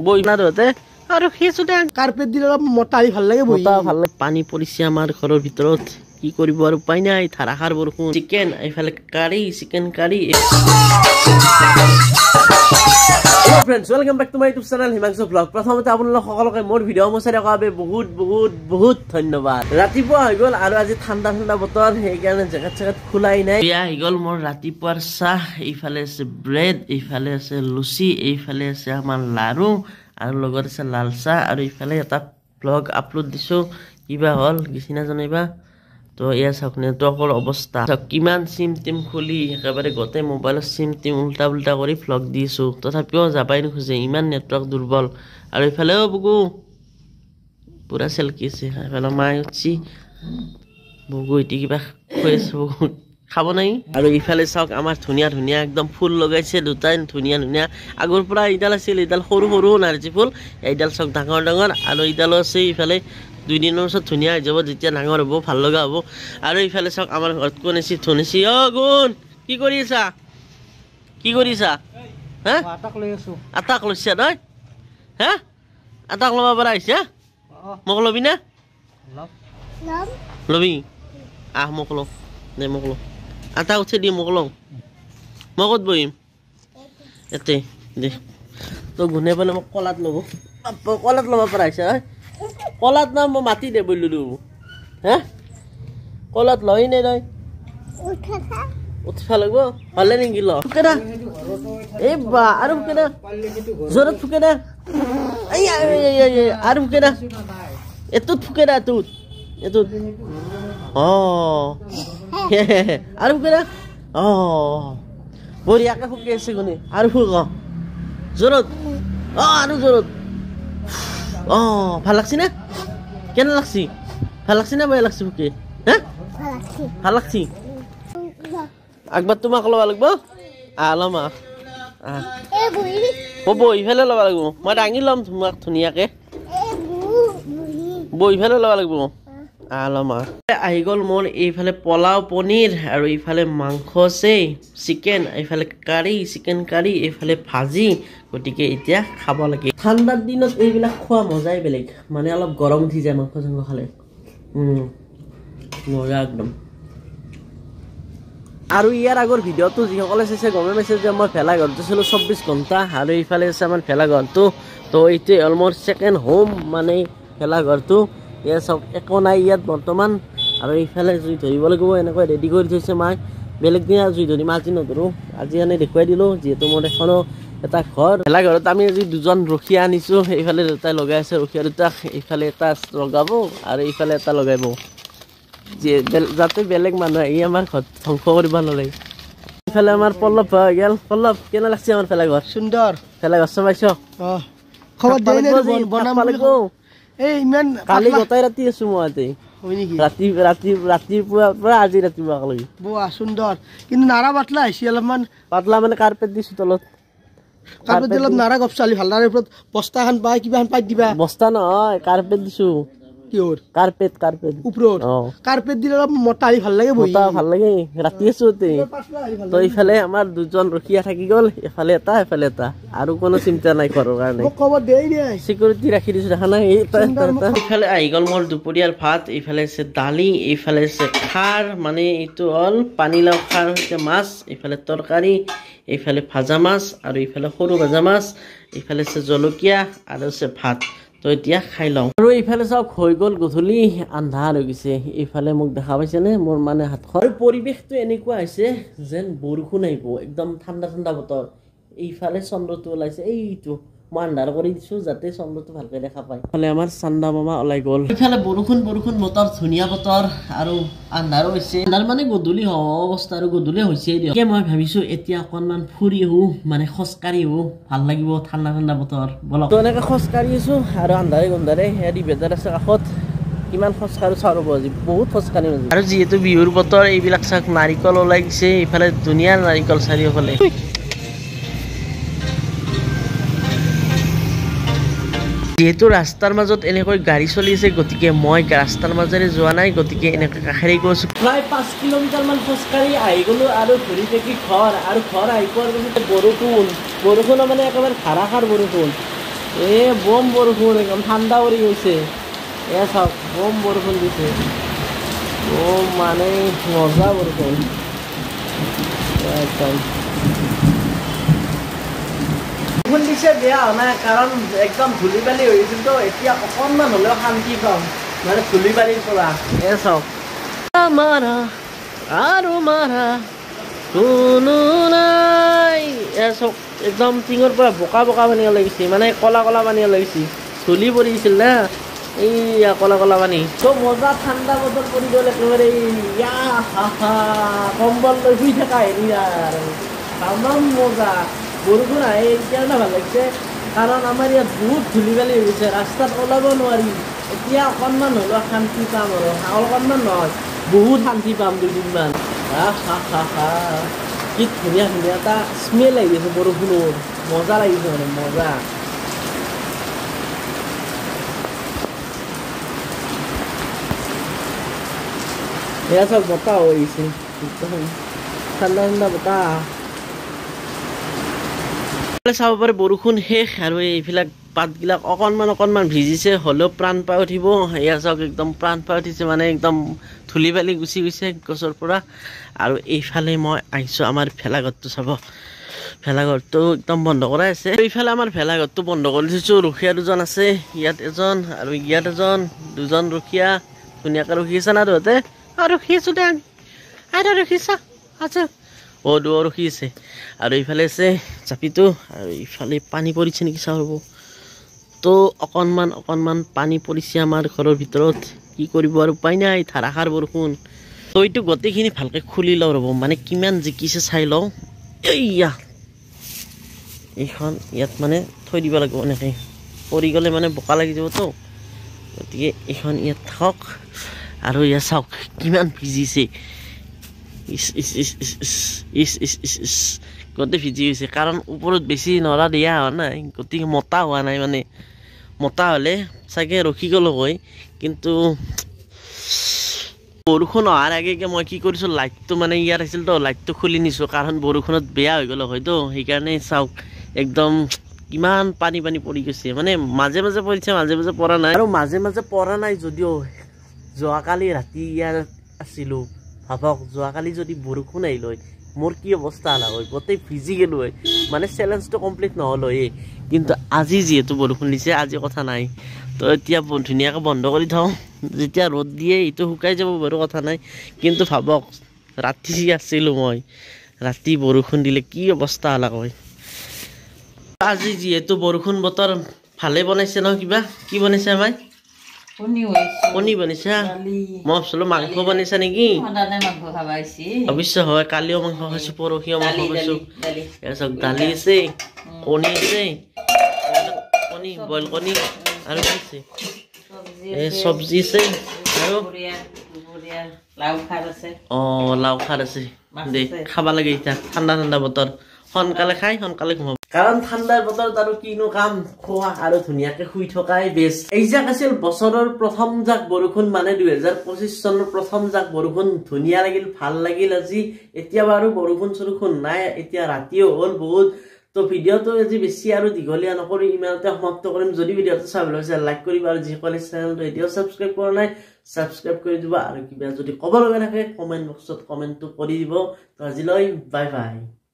বই না দতে আৰু খেছতে কাৰ্পেট দিলে অলপ মটাই ভাল লাগে বহি ভাল লাগে পানী পৰিছে আমাৰ ঘৰৰ ভিতৰত কি কৰিব আৰু উপায় নাই ধাৰাসাৰ বৰষুণ চিকেন এইফালে curry chicken curry Hello friends, welcome back to my YouTube channel Himanshu Vlog. প্ৰথমতে আপোনালোক সকলোকে মোৰ ভিডিঅ' মচাই বাবে বহুত ধন্যবাদ। ৰাতিপুৱা হৈ গ'ল আৰু আজি ঠাণ্ডা বতৰ সেইকাৰণে জেগাত খোলাই নাই। বিয়া হৈ গ'ল মোৰ ৰাতিপুৱাৰ চাহ এইফালে আছে ব্ৰেড এইফালে আছে লুচি এইফালে আছে আমাৰ লাৰু আৰু লগত আছে লাল চাহ আৰু এইফালে এটা ব্লগ আপলোড দিছো কিবা হ'ল গিছিনা জনাইবা তো এয়া চাওক নেটৱৰ্কৰ অৱস্থা কিমান সিম টিম খুলি একেবাৰে গোটেই মোবাইলৰ সিম টিম উল্টা কৰি ভ্লগ দিছো তথাপিও যাবাই নোখোজে ইমান নেটৱৰ্ক দুৰ্বল আৰু ইফালেও বুগু পুৰা চেলকি আছে এফালে মাই উঠছি বুগু ইটি কিবা খুৱাইছো খাব নাই আৰু ইফালে চাওক আমাৰ ধুনীয়া একদম ফুল লগাইছে দুটাই ধুনীয়া আগৰ পৰা ইডাল আছিল ইডাল সৰু নাৰ্জী ফুল এইডাল চাওক ডাঙৰ আৰু ইডালো আছে ইফালে 2 দিনৰ পিছত ধুনীয়া হৈ যাব যেতিয়া ডাঙৰ হ'ব ভাল লগা হ'ব আৰু ইফালে চাওক আমাৰ ঘৰত কোন আছে ধুনিছি অ গুণ কি কৰিছা হা আটাক লৈ আছো আটাক লৈছা তই হা আটাক লবা পৰা আহিছা মোক লবি না লবি মোক ল দে মোক ল আটা উঠে দি মোক ল মই ক'ত বহিম এতে দে তো গুণে পালে মোক কলাত ল'ব পৰা আহিছা কলাত না মই মাতি দে বলিলো হা কলাত লই নে তই উঠা লাগব হলে নেকি ল ফুকেনা এই বা আৰু ফুকেনা জোৰত ফুকেনা এই আৰু ফুকেনা এতুত ফুকেনা এতুত অ আৰু ফুকেনা অ বঢ়িয়াকে ফুকে আছে গুণে আৰু ফুক জোৰত আৰু জোৰত ভাল লাগছি না কেন লাগছি ভাল লাগছি না বেয়া লাগছি ফুকে হা ভাল লাগছি একবার তোমাক লবা লাগব আলমা বহি ফেলে লবা লাগব মই দাঙি লম তোমাক ধুনীয়াকে বহি ফেলে লবা লাগব আলমা আহি গ'ল মোৰ এইফালে পোলাও পনীৰ আৰু এইফালে মাংস আছে চিকেন এইফালে কাৰী চিকেন কাৰী এইফালে ভাজি গতিকে এতিয়া খাব লাগে ঠাণ্ডাৰ দিনত এইবিলাক খোৱা মজাই বেলেগ মানে অলপ গৰম উঠি যায় মাংস চাংস খালে মজা একদম আৰু ইয়াৰ আগৰ ভিডিঅ'টো যিসকলে চাইছে গমে পাইছে যে মই ভেলাঘৰটো ছিলো 24 ঘণ্টা আৰু এইফালে আছে আমাৰ ভেলাঘৰটো তো এইটোৱে হ'ল মোৰ ছেকেণ্ড হোম মানে ভেলাঘৰটো ইয়াত চব একো নাই ইয়াত বৰ্তমান আৰু এইফালে জুই ধৰিব লাগিব এনেকৈ ৰেডি কৰি থৈছে মাই বেলেগ দিনা জুই ধৰিম আজি নধৰোঁ আজি এনে দেখুৱাই দিলোঁ যিহেতু মোৰ এখনো এটা ঘৰ ভেলাঘৰত আমি আজি দুজন ৰখীয়া আনিছোঁ এইফালে দুটাই লগাই আছে ৰখীয়া দুটাক এইফালে এটা লগাব আৰু এইফালে এটা লগাব যাতে বেলেগ মানুহ আহি আমাৰ ঘৰত ধ্বংস কৰিব নলয় এইফালে আমাৰ পল্লৱ হৈ গেল পল্লৱ কেনে লাগছে আমাৰ ভেলাঘৰ সুন্দৰ ভেলাঘৰ চাবাইছ এই ইমান কালি গোটাই ৰাতি আছো মই ইয়াতে হয় নেকি ৰাতিপুৱাৰ পৰা আজি ৰাতিপুৱালৈকে বোৱা সুন্দৰ কিন্তু নাৰা পাতলা আহিছে অলপমান পাতলা মানে কাৰ্পেট দিছো তলত কাৰ্পেট দিলত নাৰা গপচালি ভাল নাৰাৰ ওপৰত বস্তা খান পাই কিবা খান পাই দিবা বস্তা নহয় কাৰ্পেট দিছো কিহৰ কাৰ্পেট ওপৰত কাৰ্পেট দিলে অলপ মটাই ভাল লাগে বহি ভাল লাগে ৰাতি আছো তো এইফালে আমাৰ দুজন ৰখীয়া থাকি গ'ল এফালে এটা আৰু কোনো চিন্তা নাই ঘৰৰ কাৰণে চিকিউৰিটি ৰাখি দিছো দেখা নাই এইফালে আহি গ'ল মোৰ দুপৰীয়াৰ ভাত এইফালে আছে দালি এইফালে আছে খাৰ মানে এইটো হ'ল পানীলাও খাৰ হৈছে মাছ এইফালে তৰকাৰী এইফালে ভাজা মাছ আৰু এইফালে সৰু ভাজা মাছ এইফালে আছে জলকীয়া আৰু আছে ভাত তো এতিয়া খাই লওঁ আৰু এইফালে চাওক হৈ গ'ল গধূলি আন্ধাৰ হৈ গৈছে এইফালে মোক দেখা পাইছেনে মোৰ মানে হাতখন আৰু পৰিৱেশটো এনেকুৱা হৈছে যেন বৰষুণ আহিব একদম ঠাণ্ডা বতৰ এইফালে চন্দ্ৰটো ওলাইছে এইটো মই আন্ধাৰ কৰি দিছোঁ যাতে চন্দ্ৰটো ভালকৈ দেখা পায় এইফালে আমাৰ চান্দা মামা ওলাই গ'ল এইফালে বৰষুণ বতৰ ধুনীয়া বতৰ আৰু আন্ধাৰো হৈছে আন্ধাৰ মানে গধূলি হোৱা অৱস্থা আৰু গধূলি হৈছে দিয়ক মই ভাবিছোঁ এতিয়া অকণমান ফুৰি আহোঁ মানে খোজকাঢ়ি আহোঁ ভাল লাগিব ঠাণ্ডা বতৰ বলক তো এনেকৈ খোজকাঢ়ি আছোঁ আৰু আন্ধাৰে হেৰি বেজাৰ আছে কাষত কিমান খোজকাঢ়ো চাওঁ ৰ'ব আজি বহুত খোজকাঢ়ি আৰু যিহেতু বিহুৰ বতৰ এইবিলাক চাওক নাৰিকল ওলাই গৈছে এইফালে ধুনীয়া নাৰিকল চাৰিওফালে যেহেতু ৰাস্তাৰ মাজত এনেকৈ গাড়ী চলি আছে গতিকে মই ৰাস্তাৰ মাজেৰে যোৱা নাই গতিকে এনেকৈ কাষেৰে গৈছোঁ প্ৰায় 5 কিলোমিটাৰমান খোজকাঢ়ি আহি গ'লোঁ আৰু ঘূৰি থাকি ঘৰ আহি পোৱাৰ পিছত বৰষুণ মানে একেবাৰে ধাৰাসাৰ বৰষুণ এ বম বৰষুণ একদম ঠাণ্ডা পৰি গৈছে এ চাওক বম বৰষুণ দিছে বম মানে মজা বৰষুণ একদম বৰষুণ দিছে বেয়া হোৱা নাই কাৰণ একদম ধূলি বালি হৈ গৈছিল তো এতিয়া অকণমান হ'লেও শান্তি পাম মানে ধূলি বালিৰ পৰা এ চাওক মাৰা আৰু মাৰা কোনো নাই এ চাওক একদম টিঙৰ পৰা বোকা বোকা পানী লাগিছে মানে কলা কলা পানী লাগিছে ধূলি পৰি গৈছিল না এইয়া কলা কলা পানী চব মজা ঠাণ্ডা বতৰ পৰি গ'ল একেবাৰে কম্বল লৈ শুই থকা হেৰি আৰু তামাম মজা বৰষুণ আহে সেইকাৰণে ভাল লাগিছে কাৰণ আমাৰ ইয়াত বহুত ধূলি বালি হৈ গৈছে ৰাস্তাত ওলাব নোৱাৰি এতিয়া অকণমান হ'লেও শান্তি পাম আৰু অকণমান নহয় বহুত শান্তি পাম দুদিনমান কি ধুনীয়া ধুনীয়া এটা স্মেল আহি আছে বৰষুণৰ মজা লাগিছে মানে মজা এয়া চব বতাহ হৈ আহিছে ঠাণ্ডা ঠাণ্ডা বতাহ চাব পাৰে বৰষুণ শেষ আৰু এইবিলাক পাতবিলাক অকণমান ভিজিছে হ'লেও প্ৰাণ পাই উঠিব এয়া চাওক একদম প্ৰাণ পাই উঠিছে মানে একদম ধূলি বালি গুচি গৈছে গছৰ পৰা আৰু এইফালে মই আহিছোঁ আমাৰ ভেলাঘৰটো চাব ভেলাঘৰটো একদম বন্ধ কৰাই আছে এইফালে আমাৰ ভেলাঘৰটো বন্ধ কৰি দিছোঁ ৰখীয়া দুজন আছে ইয়াত এজন আৰু ইয়াত এজন দুজন ৰখীয়া ধুনীয়াকৈ ৰখি আছে না তহঁতে আৰু ৰখি আছোঁ দে আমি ৰখিছা আচ্ছা দুৱ ৰখি আছে আৰু এইফালে আছে জাপিটো আৰু এইফালে পানী পৰিছে নেকি চাব ৰ'ব তো অকণমান পানী পৰিছে আমাৰ ঘৰৰ ভিতৰত কি কৰিব আৰু উপায় নাই ধাৰাসাৰ বৰষুণ তো এইটো গোটেইখিনি ভালকৈ খুলি লওঁ ৰ'ব মানে কিমান জিকিছে চাই লওঁ এইয়া এইখন ইয়াত মানে থৈ দিব লাগিব এনেকৈ পৰি গ'লে মানে বোকা লাগি যাবতো গতিকে এইখন ইয়াত থাকক আৰু ইয়াত চাওক কিমান ভিজিছে গোটেই ভিজি গৈছে কাৰণ ওপৰত বেছি নৰা দিয়া হোৱা নাই গতিকে মতা হোৱা নাই মানে মতা হ'লে চাগে ৰখি গ'লো হয় কিন্তু বৰষুণ অহাৰ আগে মই কি কৰিছোঁ লাইটটো মানে ইয়াত আছিল তো লাইটটো খুলি নিছোঁ কাৰণ বৰষুণত বেয়া হৈ গ'লো হয়তো সেইকাৰণে চাওক একদম কিমান পানী পৰি গৈছে মানে মাজে মাজে পৰিছে মাজে মাজে পৰা নাই আৰু মাজে মাজে পৰা নাই যদিও যোৱাকালি ৰাতি ইয়াত আছিলোঁ ভাবক যোৱাকালি যদি বৰষুণ আহিল হয় মোৰ কি অৱস্থা হ'ল হয় গোটেই ভিজি গ'লো হয় মানে চেলেঞ্জটো কমপ্লিট নহ'ল হয় কিন্তু আজি যিহেতু বৰষুণ দিছে আজি কথা নাই তো এতিয়া ধুনীয়াকৈ বন্ধ কৰি থওঁ যেতিয়া ৰ'দ দিয়ে এইটো শুকাই যাব বাৰু কথা নাই কিন্তু ভাবক ৰাতি আছিলোঁ মই ৰাতি বৰষুণ দিলে কি অৱস্থা হ'ল হয় আজি যিহেতু বৰষুণ বতৰ ভালে বনাইছে ন কিবা কি বনাইছে আমাৰ কণী বনাইছা মই ভাবিছিলোঁ মাংস বনাইছা নেকি অৱশ্য হয় কালিও মাংস খাইছোঁ পৰহিও মাংস খাইছোঁ তাৰপিছত দালি আছে কণী আছে কণী বইল কণী আৰু কি আছে চব্জি আছে আৰু লাও খাৰ আছে দে খাব লাগে এতিয়া ঠাণ্ডা বতৰ সোনকালে খাই সোনকালে ঘুমাব কাৰণ ঠাণ্ডাৰ বতৰত আৰু কিনো কাম খোৱা আৰু ধুনীয়াকৈ শুই থকাই বেষ্ট এই জাক আছিল বছৰৰ প্ৰথম জাক বৰষুণ মানে 2025 চনৰ প্ৰথম জাক বৰষুণ ধুনীয়া লাগিল ভাল লাগিল আজি এতিয়া বাৰু বৰষুণ নাই এতিয়া ৰাতিও হ'ল বহুত তো ভিডিঅ'টো আজি বেছি আৰু দীঘলীয়া নকৰি ইমানতে সমাপ্ত কৰিম যদি ভিডিঅ'টো চাবলৈ বিচাৰে লাইক কৰিবা আৰু যিসকলে চেনেলটো এতিয়াও ছাবস্ক্ৰাইব কৰা নাই ছাবস্ক্ৰাইব কৰি দিবা আৰু কিবা যদি ক'ব লগা থাকে কমেণ্ট বক্সত কমেণ্টটো কৰি দিব তো আজিলৈ বাই বাই